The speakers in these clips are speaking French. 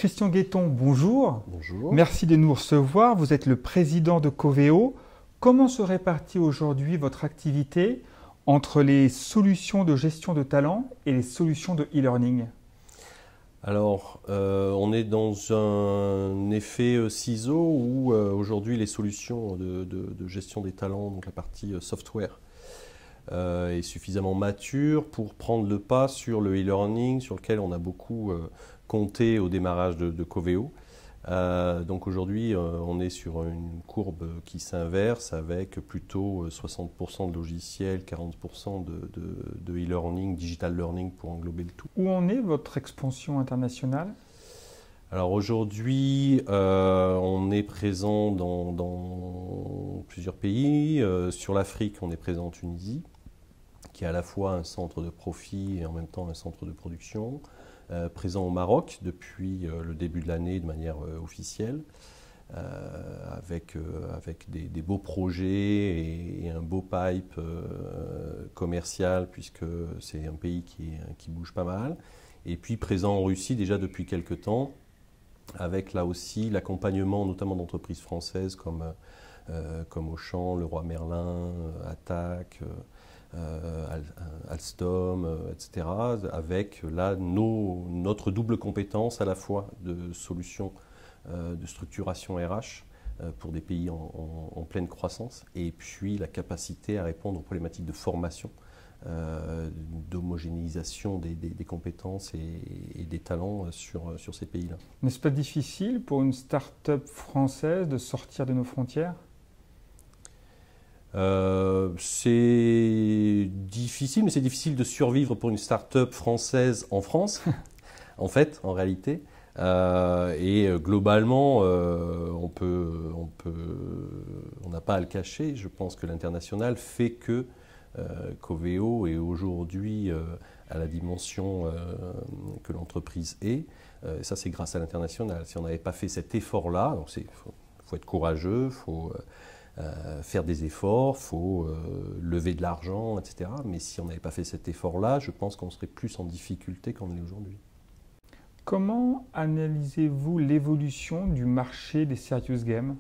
Christian Guetton, bonjour. Bonjour. Merci de nous recevoir. Vous êtes le président de Coveo. Comment se répartit aujourd'hui votre activité entre les solutions de gestion de talent et les solutions de e-learning? Alors, on est dans un effet ciseau où aujourd'hui les solutions de gestion des talents, donc la partie software, est suffisamment mature pour prendre le pas sur le e-learning sur lequel on a beaucoup compté au démarrage de Coveo. Donc aujourd'hui, on est sur une courbe qui s'inverse avec plutôt 60% de logiciels, 40% de e-learning, digital learning pour englober le tout. Où en est votre expansion internationale? Alors aujourd'hui, on est présent dans plusieurs pays. Sur l'Afrique, on est présent en Tunisie, qui est à la fois un centre de profit et en même temps un centre de production. Présent au Maroc depuis le début de l'année de manière officielle, avec des beaux projets et un beau pipe commercial, puisque c'est un pays qui bouge pas mal. Et puis présent en Russie déjà depuis quelques temps, avec là aussi l'accompagnement notamment d'entreprises françaises comme Auchan, Leroy Merlin, Attaque, Alstom, etc., avec là notre double compétence à la fois de solutions de structuration RH pour des pays en pleine croissance et puis la capacité à répondre aux problématiques de formation, d'homogénéisation des compétences et des talents sur ces pays-là. N'est-ce pas difficile pour une start-up française de sortir de nos frontières? C'est difficile, mais c'est difficile de survivre pour une start-up française en France, en fait, en réalité. Globalement, on n'a pas à le cacher. Je pense que l'international fait que Coveo est aujourd'hui à la dimension que l'entreprise est. Ça, c'est grâce à l'international. Si on n'avait pas fait cet effort-là, il faut être courageux, il faut faire des efforts, il faut lever de l'argent, etc. Mais si on n'avait pas fait cet effort-là, je pense qu'on serait plus en difficulté qu'on l'est aujourd'hui. Comment analysez-vous l'évolution du marché des serious games?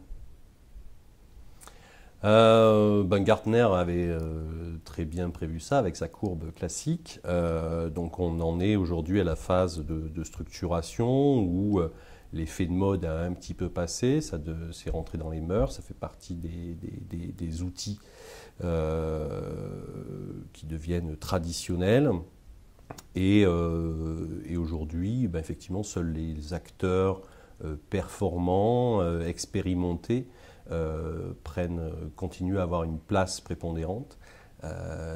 Gartner avait très bien prévu ça avec sa courbe classique. Donc on en est aujourd'hui à la phase de structuration où l'effet de mode a un petit peu passé, c'est rentré dans les mœurs, ça fait partie des outils qui deviennent traditionnels. Et aujourd'hui, effectivement, seuls les acteurs performants, expérimentés, continuent à avoir une place prépondérante.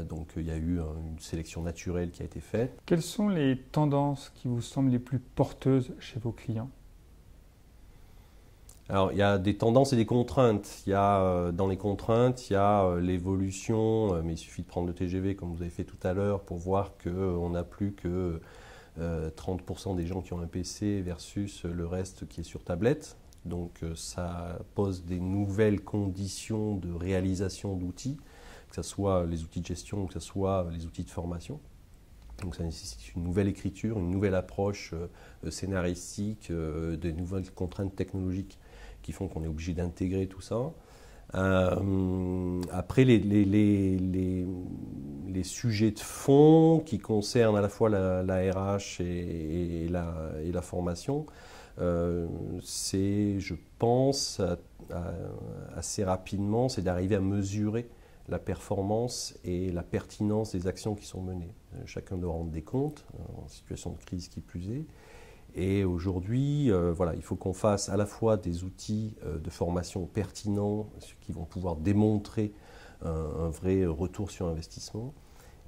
Donc il y a eu une sélection naturelle qui a été faite. Quelles sont les tendances qui vous semblent les plus porteuses chez vos clients? Alors, il y a des tendances et des contraintes. Dans les contraintes, il y a l'évolution, mais il suffit de prendre le TGV comme vous avez fait tout à l'heure pour voir qu'on n'a plus que 30% des gens qui ont un PC versus le reste qui est sur tablette. Donc ça pose des nouvelles conditions de réalisation d'outils, que ce soit les outils de gestion ou que ce soit les outils de formation. Donc ça nécessite une nouvelle écriture, une nouvelle approche scénaristique, des nouvelles contraintes technologiques qui font qu'on est obligé d'intégrer tout ça. Après, les sujets de fond qui concernent à la fois la RH et la formation, c'est, je pense, assez rapidement, c'est d'arriver à mesurer la performance et la pertinence des actions qui sont menées. Chacun doit rendre des comptes, en situation de crise qui plus est. Et aujourd'hui, il faut qu'on fasse à la fois des outils de formation pertinents qui vont pouvoir démontrer un vrai retour sur investissement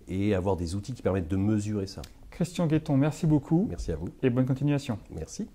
et avoir des outils qui permettent de mesurer ça. Christian Guetton, merci beaucoup. Merci à vous. Et bonne continuation. Merci.